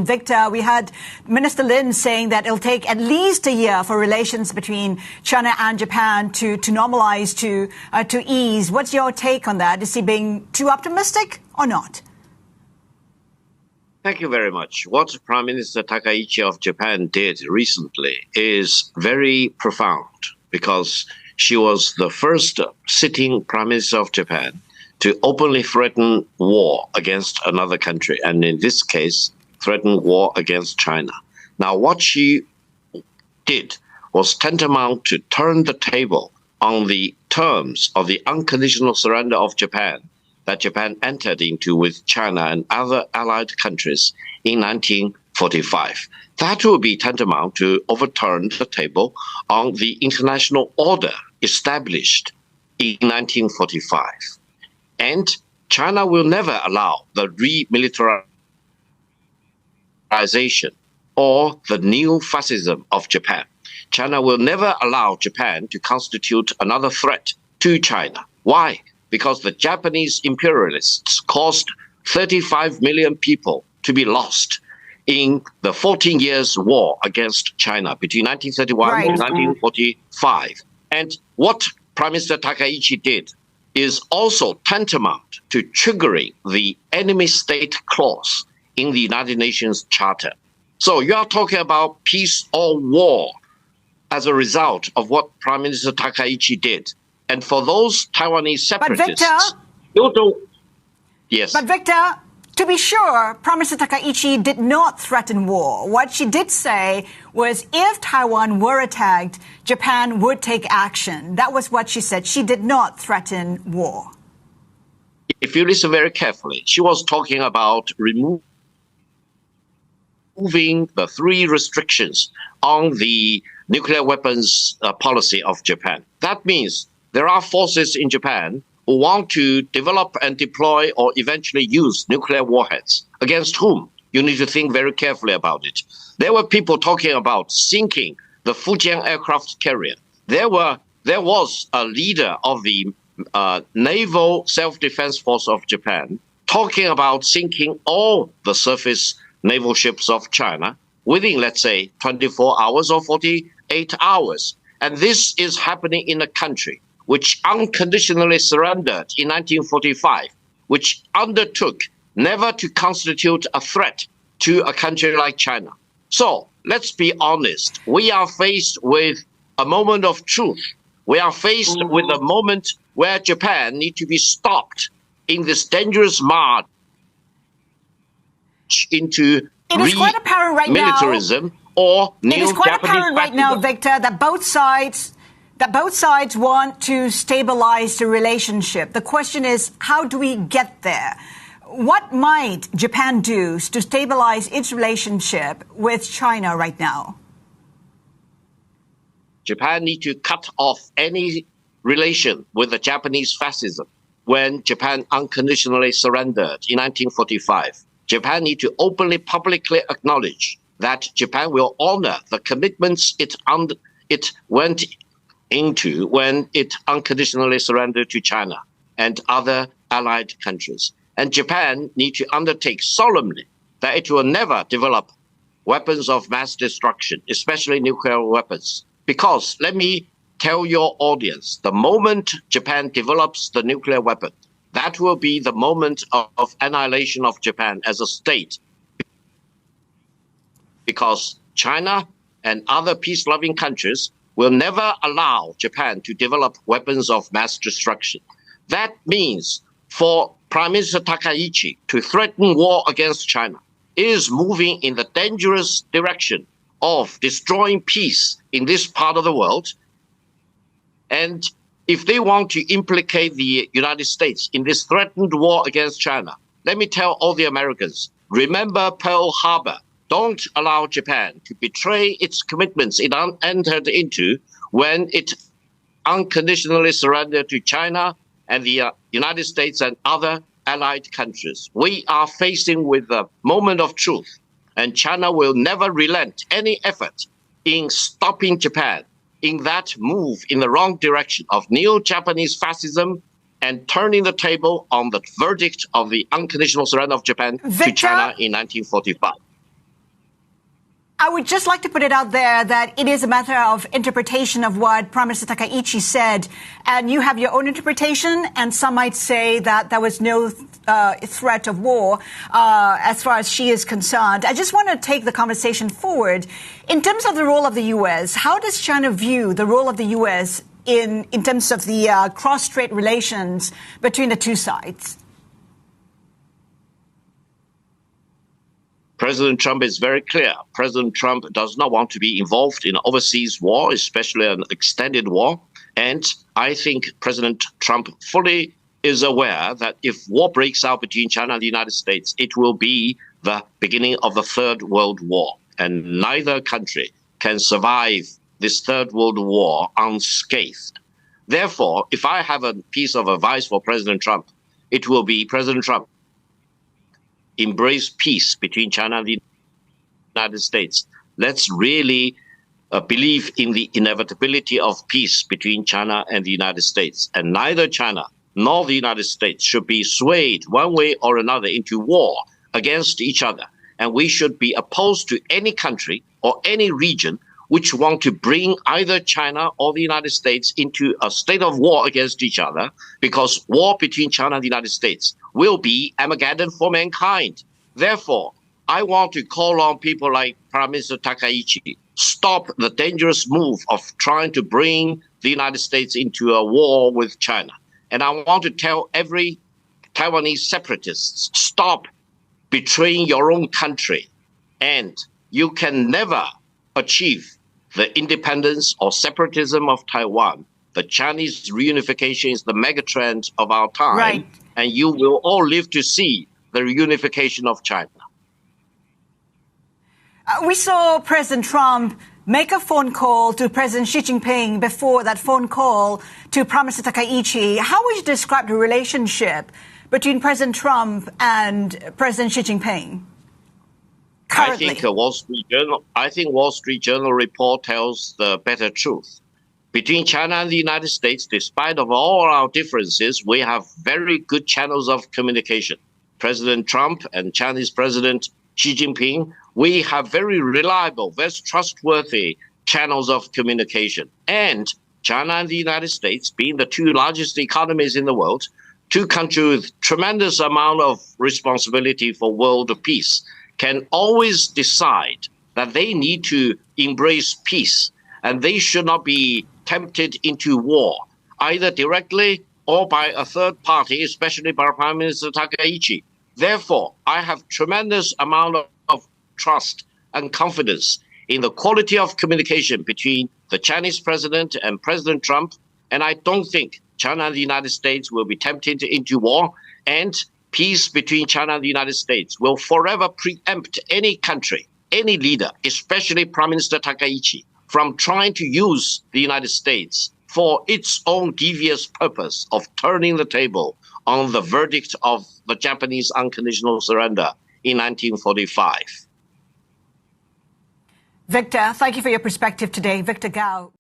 question. Victor, we had Minister Lin saying that it'll take at least a year for relations between China and Japan to normalize, to ease. What's your take on that? Is he being too optimistic or not? Thank you very much. What Prime Minister Takaichi of Japan did recently is very profound, because she was the first sitting Prime Minister of Japan to openly threaten war against another country, and in this case, threaten war against China. Now, what she did was tantamount to turn the table on the terms of the unconditional surrender of Japan that Japan entered into with China and other allied countries in 1945. That will be tantamount to overturn the table on the international order established in 1945. And China will never allow the remilitarization or the new fascism of Japan. China will never allow Japan to constitute another threat to China. Why? Because the Japanese imperialists caused 35 million people to be lost in the 14 years war against China between 1931 and 1945. And what Prime Minister Takaichi did is also tantamount to triggering the enemy state clause in the United Nations Charter. So you are talking about peace or war as a result of what Prime Minister Takaichi did. And for those Taiwanese separatists, yes. But Victor, to be sure, Prime Minister Takaichi did not threaten war. What she did say was if Taiwan were attacked, Japan would take action. That was what she said. She did not threaten war. If you listen very carefully, she was talking about removing the 3 restrictions on the nuclear weapons policy of Japan. That means there are forces in Japan who want to develop and deploy or eventually use nuclear warheads. Against whom? You need to think very carefully about it. There were people talking about sinking the Fujian aircraft carrier. There was a leader of the Naval Self-Defense Force of Japan talking about sinking all the surface naval ships of China within, let's say, 24 hours or 48 hours. And this is happening in a country which unconditionally surrendered in 1945, which undertook never to constitute a threat to a country like China. So let's be honest. We are faced with a moment of truth. We are faced with a moment where Japan needs to be stopped in this dangerous march into militarism or new Japanese. It is quite apparent right now, Victor, that both sides want to stabilize the relationship. The question is, how do we get there? What might Japan do to stabilize its relationship with China right now? Japan needs to cut off any relation with the Japanese fascism. When Japan unconditionally surrendered in 1945, Japan needs to openly, publicly acknowledge that Japan will honor the commitments it went into when it unconditionally surrendered to China and other allied countries. And Japan needs to undertake solemnly that it will never develop weapons of mass destruction, especially nuclear weapons. Because let me tell your audience, the moment Japan develops the nuclear weapon, that will be the moment of annihilation of Japan as a state. Because China and other peace-loving countries will never allow Japan to develop weapons of mass destruction. That means for Prime Minister Takaichi to threaten war against China is moving in the dangerous direction of destroying peace in this part of the world. And if they want to implicate the United States in this threatened war against China, let me tell all the Americans, remember Pearl Harbor. Don't allow Japan to betray its commitments it entered into when it unconditionally surrendered to China and the United States and other allied countries. We are facing with a moment of truth, and China will never relent any effort in stopping Japan in that move in the wrong direction of neo-Japanese fascism and turning the table on the verdict of the unconditional surrender of Japan to China in 1945. I would just like to put it out there that it is a matter of interpretation of what Prime Minister Takaichi said. And you have your own interpretation, and some might say that there was no threat of war as far as she is concerned. I just want to take the conversation forward. In terms of the role of the U.S., how does China view the role of the U.S. in terms of the cross-strait relations between the two sides? President Trump is very clear. President Trump does not want to be involved in overseas war, especially an extended war. And I think President Trump fully is aware that if war breaks out between China and the United States, it will be the beginning of the Third World War. And neither country can survive this Third World War unscathed. Therefore, if I have a piece of advice for President Trump, it will be, President Trump, embrace peace between China and the United States. Let's really believe in the inevitability of peace between China and the United States. And neither China nor the United States should be swayed one way or another into war against each other. And we should be opposed to any country or any region which want to bring either China or the United States into a state of war against each other, because war between China and the United States will be Armageddon for mankind. Therefore, I want to call on people like Prime Minister Takaichi, stop the dangerous move of trying to bring the United States into a war with China. And I want to tell every Taiwanese separatist, stop betraying your own country. And you can never achieve the independence or separatism of Taiwan. The Chinese reunification is the megatrend of our time. Right. And you will all live to see the reunification of China. We saw President Trump make a phone call to President Xi Jinping before that phone call to Prime Minister Takaichi. How would you describe the relationship between President Trump and President Xi Jinping currently? I think Wall Street Journal report tells the better truth. Between China and the United States, despite of all our differences, we have very good channels of communication. President Trump and Chinese President Xi Jinping, we have very reliable, very trustworthy channels of communication. And China and the United States, being the two largest economies in the world, two countries with tremendous amount of responsibility for world peace, can always decide that they need to embrace peace, and they should not be tempted into war, either directly or by a third party, especially by Prime Minister Takaichi. Therefore, I have tremendous amount of trust and confidence in the quality of communication between the Chinese president and President Trump, and I don't think China and the United States will be tempted into war, and peace between China and the United States will forever preempt any country, any leader, especially Prime Minister Takaichi, from trying to use the United States for its own devious purpose of turning the table on the verdict of the Japanese unconditional surrender in 1945. Victor, thank you for your perspective today. Victor Gao.